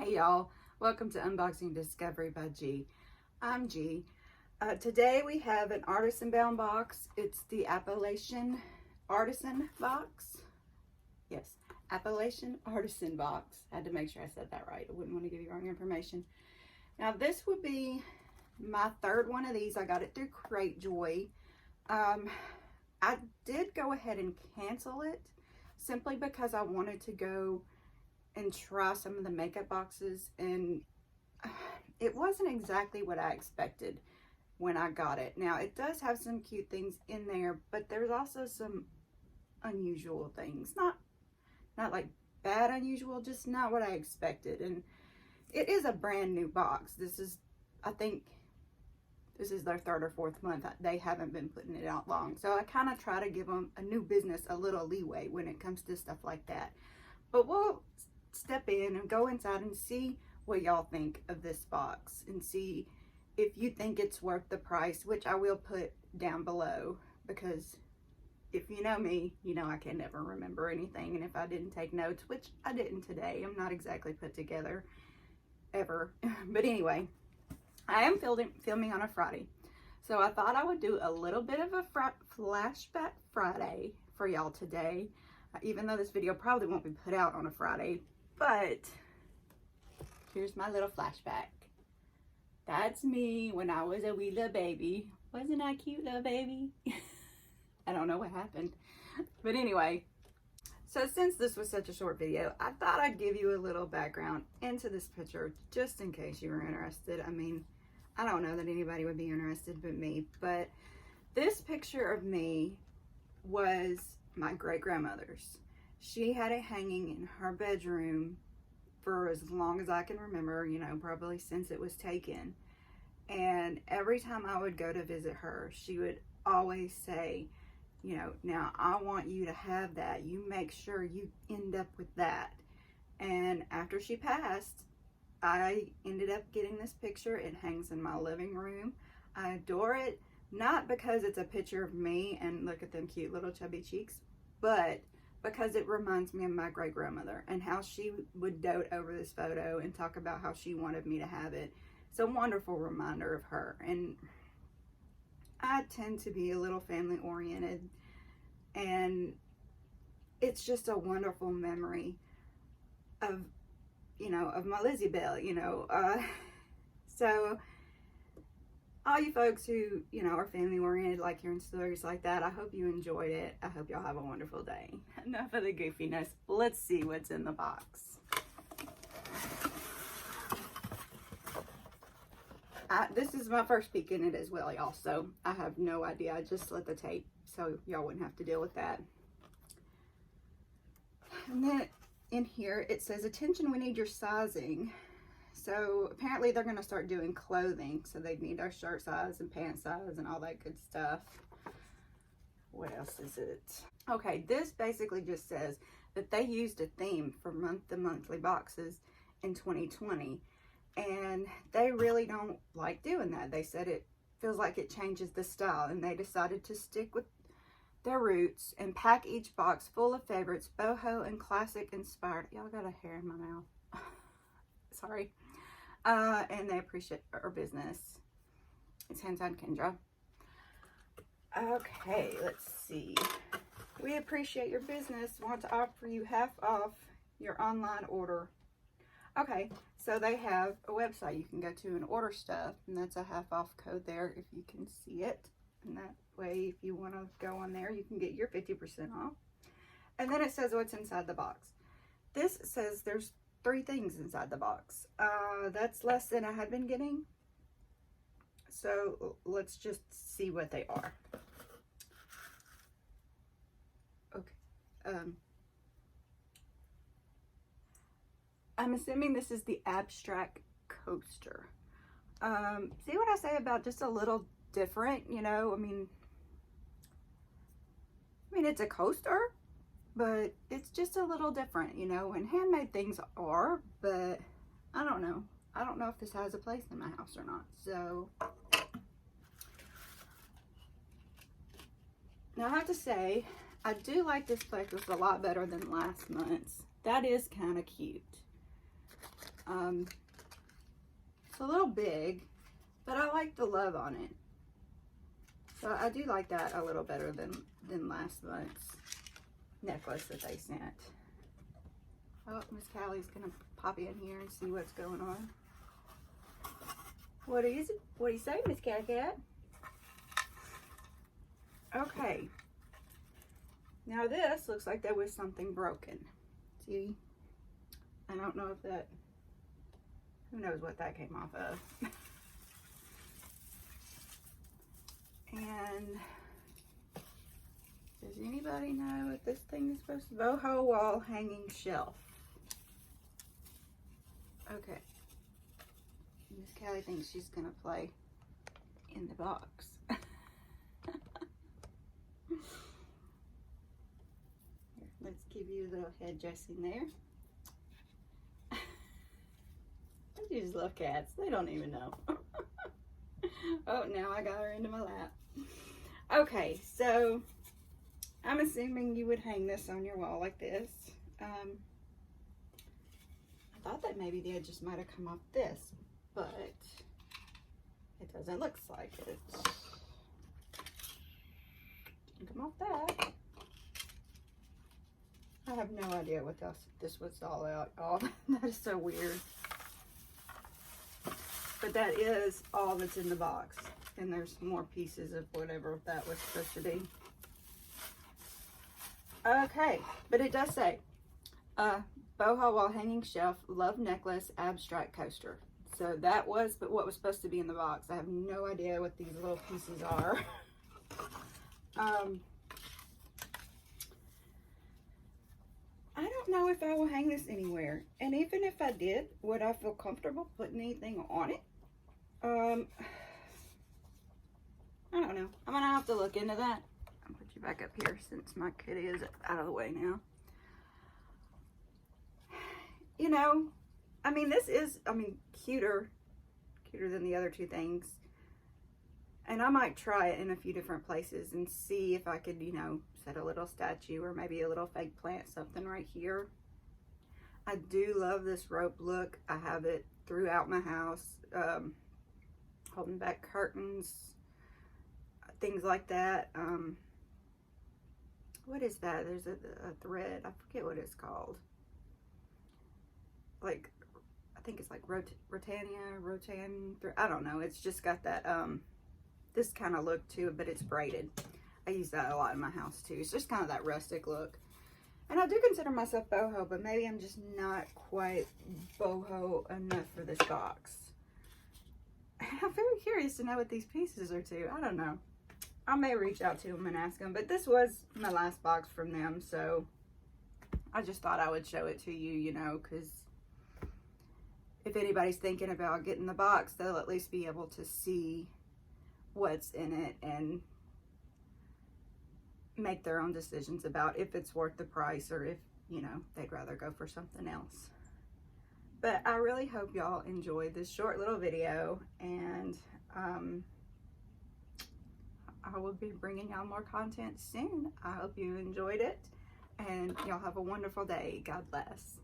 Hey y'all, welcome to Unboxing Discovery by G. I'm G. Today we have an Artisan Bound Box. It's the Appalachian Artisan Box. Yes, Appalachian Artisan Box. I had to make sure I said that right. I wouldn't want to give you wrong information. Now this would be my third one of these. I got it through Cratejoy. I did go ahead and cancel it simply because I wanted to go and try some of the makeup boxes, and it wasn't exactly what I expected when I got it. Now it does have some cute things in there, but there's also some unusual things, not like bad unusual, just not what I expected. And it is a brand new box. This is, I think this is their third or fourth month. They haven't been putting it out long, so I kind of try to give them a new business a little leeway when it comes to stuff like that. But we'll step in and go inside and see what y'all think of this box and see if you think it's worth the price, which I will put down below, because if you know me, you know I can never remember anything, and if I didn't take notes, which I didn't today, I'm not exactly put together ever. But anyway, I am filming on a Friday, so I thought I would do a little bit of a flashback Friday for y'all today, even though this video probably won't be put out on a Friday. But here's my little flashback. That's me when I was a wee little baby. Wasn't I cute, little baby? I don't know what happened. But anyway, so since this was such a short video, I thought I'd give you a little background into this picture just in case you were interested. I mean, I don't know that anybody would be interested but me, but this picture of me was my great-grandmother's. She had it hanging in her bedroom for as long as I can remember, you know, probably since it was taken. And every time I would go to visit her, she would always say, you know, now I want you to have that. You make sure you end up with that. And after she passed, I ended up getting this picture. It hangs in my living room. I adore it, not because it's a picture of me and look at them cute little chubby cheeks, but because it reminds me of my great-grandmother and how she would dote over this photo and talk about how she wanted me to have it. It's a wonderful reminder of her. And I tend to be a little family oriented, and it's just a wonderful memory of, you know, of my Lizzie Belle, you know. So all you folks who, you know, are family oriented, like hearing stories like that, I hope you enjoyed it. I hope y'all have a wonderful day. Enough of the goofiness. Let's see what's in the box. This is my first peek in it as well, y'all, so I have no idea. I just let the tape so y'all wouldn't have to deal with that. And then in here it says, attention, we need your sizing. So apparently they're going to start doing clothing, so they need our shirt size and pant size and all that good stuff. What else is it? Okay, this basically just says that they used a theme for the monthly boxes in 2020, and they really don't like doing that. They said it feels like it changes the style, and they decided to stick with their roots and pack each box full of favorites, boho and classic inspired. Y'all got a hair in my mouth. Sorry. And they appreciate our business. It's hands on Kendra. Okay, let's see. We appreciate your business. Want to offer you half off your online order. Okay, so they have a website you can go to and order stuff, and that's a half off code there if you can see it. And that way, if you want to go on there, you can get your 50% off. And then it says what's inside the box. This says there's 3 things inside the box. That's less than I had been getting. So let's just see what they are. Okay. I'm assuming this is the abstract coaster. See what I say about just a little different, you know? I mean, it's a coaster, but it's just a little different, you know, and handmade things are, but I don't know. I don't know if this has a place in my house or not. So now I have to say, I do like this collector's a lot better than last month's. That is kind of cute. It's a little big, but I like the love on it. So I do like that a little better than last month's necklace that they sent. Oh, Miss Callie's gonna pop in here and see what's going on. What is it? What do you say, Miss Cat Cat? Okay. Now this looks like there was something broken. See? I don't know if that, who knows what that came off of. And does anybody know what this thing is supposed to be? Boho wall hanging shelf. Okay. Miss Callie thinks she's gonna play in the box. Here, let's give you a little head dressing there. I just love cats. They don't even know. Oh, now I got her into my lap. Okay, so I'm assuming you would hang this on your wall like this. I thought that maybe the edges might have come off this, but it doesn't look like it. Didn't come off that. I have no idea what else this was all out. Oh, that is so weird. But that is all that's in the box. And there's more pieces of whatever that was supposed to be. Okay, but it does say, Boho wall hanging shelf, love necklace, abstract coaster. So that was what was supposed to be in the box. I have no idea what these little pieces are. I don't know if I will hang this anywhere. And even if I did, would I feel comfortable putting anything on it? I don't know. I'm gonna have to look into that. I'll put you back up here since my kitty is out of the way now. You know, I mean, this is, cuter than the other two things. And I might try it in a few different places and see if I could, you know, set a little statue or maybe a little fake plant, something right here. I do love this rope look. I have it throughout my house. Holding back curtains, things like that. What is that? There's a thread. I forget what it's called. Like, I think it's like rotan, I don't know. It's just got that, this kind of look to it, but it's braided. I use that a lot in my house too. It's just kind of that rustic look. And I do consider myself boho, but maybe I'm just not quite boho enough for this box. I'm very curious to know what these pieces are to. I don't know. I may reach out to them and ask them, but this was my last box from them, so I just thought I would show it to you, you know, because if anybody's thinking about getting the box, they'll at least be able to see what's in it and make their own decisions about if it's worth the price or if, you know, they'd rather go for something else. But I really hope y'all enjoyed this short little video, and I will be bringing y'all more content soon. I hope you enjoyed it, and y'all have a wonderful day. God bless.